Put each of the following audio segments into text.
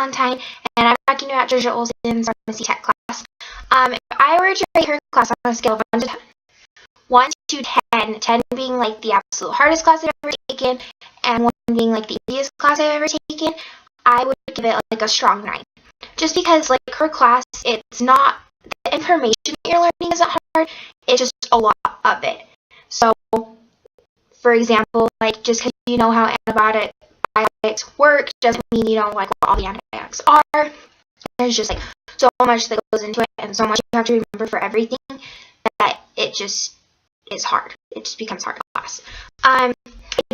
Fallentine, and I'm talking about Tricia Olson's pharmacy tech class. If I were to rate her class on a scale of 1 to 10, 1 to 10, 10 being like the absolute hardest class I've ever taken, and 1 being like the easiest class I've ever taken, I would give it like a strong 9. Just because like her class, it's not, the information that you're learning isn't hard, it's just a lot of it. So, for example, like just because you know how antibiotics work doesn't mean you know like what all the antibiotics are. There's just like so much that goes into it and so much you have to remember for everything that it just is hard. It just becomes hard class. I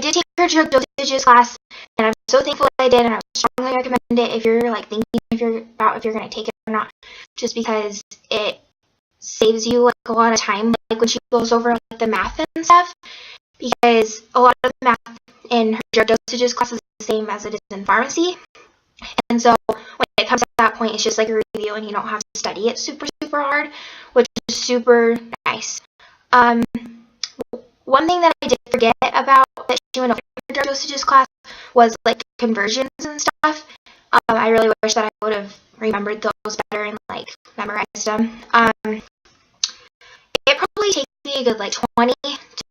did take her drug dosages class, and I'm so thankful that I did, and I would strongly recommend it if you're like thinking if you're going to take it or not, just because it saves you like a lot of time, like when she goes over like the math and stuff, because a lot of the math in her drug dosages class is the same as it is in pharmacy, and so when it comes to that point, it's just like a review, and you don't have to study it super hard, which is super nice. One thing that I did forget about that she went over in her drug dosages class was like conversions and stuff. I really wish that I would have remembered those better and like memorized them. It probably takes me a good like 20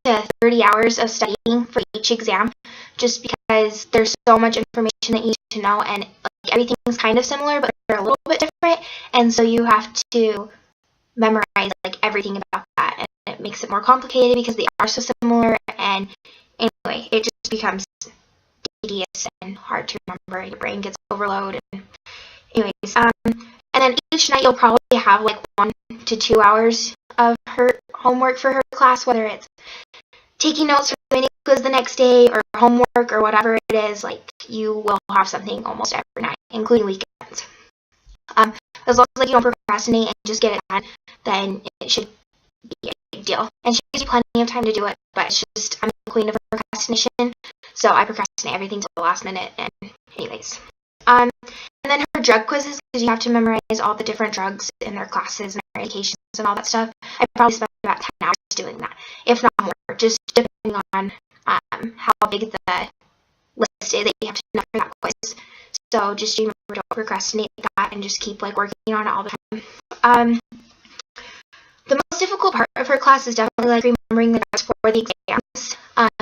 to 30 hours of studying for each exam, just because there's so much information that you need to know, and like everything's kind of similar, but they're a little bit different, and so you have to memorize like everything about that, and it makes it more complicated because they are so similar, and anyway, it just becomes tedious and hard to remember, and your brain gets overloaded. And anyways, and then each night you'll probably have like 1 to 2 hours of her homework for her class, whether it's taking notes for the mini quiz the next day or homework or whatever it is. Like you will have something almost every night, including weekends. As long as like you don't procrastinate and just get it done, then it should be a big deal. And she gives you plenty of time to do it, but it's just I'm the queen of procrastination, so I procrastinate everything to the last minute. And anyways, and then her drug quizzes, because you have to memorize all the different drugs in their classes and their medications and all that stuff. I probably spent about 10 hours doing that, if not more, just depending on how big the list is that you have to know for that quiz. So just remember, don't procrastinate that, and just keep like working on it all the time. The most difficult part of her class is definitely like remembering the drugs for the exams,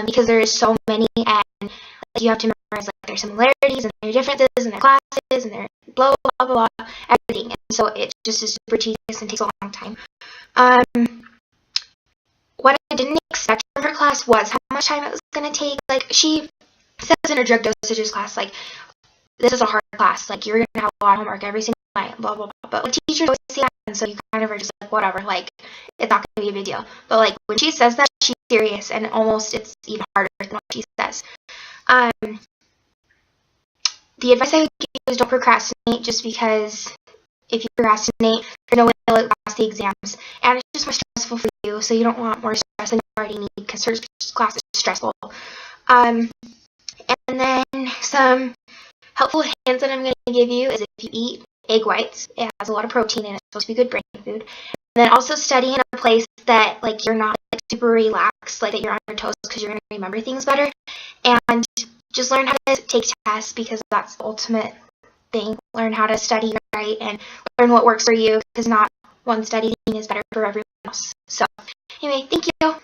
because there is so many, and like, you have to memorize like their similarities and their differences and their classes and their blah blah blah blah everything, and so it just is super tedious and takes a long time. What I didn't expect from her class was how much time it was going to take. Like she says in her drug dosages class, like this is a hard class, like you're going to have a lot of homework every single night, blah blah blah. But like teachers always say that, and so you kind of are just like whatever, like it's not going to be a big deal. But like when she says that, she's serious, and almost it's even harder than what she says. The advice I would give you is don't procrastinate, just because if you procrastinate, there's no way to look past the exams, and it's just more stressful for you, so you don't want more stress than you already need, because her class is stressful. And then some helpful hints that I'm going to give you is if you eat egg whites, it has a lot of protein and it's supposed to be good brain food. And then also study in a place that like you're not like super relaxed, like that you're on your toes, because you're going to remember things better. And just learn how to take tests, because that's the ultimate thing. Learn how to study right and learn what works for you, because not one study thing is better for everyone else. So anyway, thank you.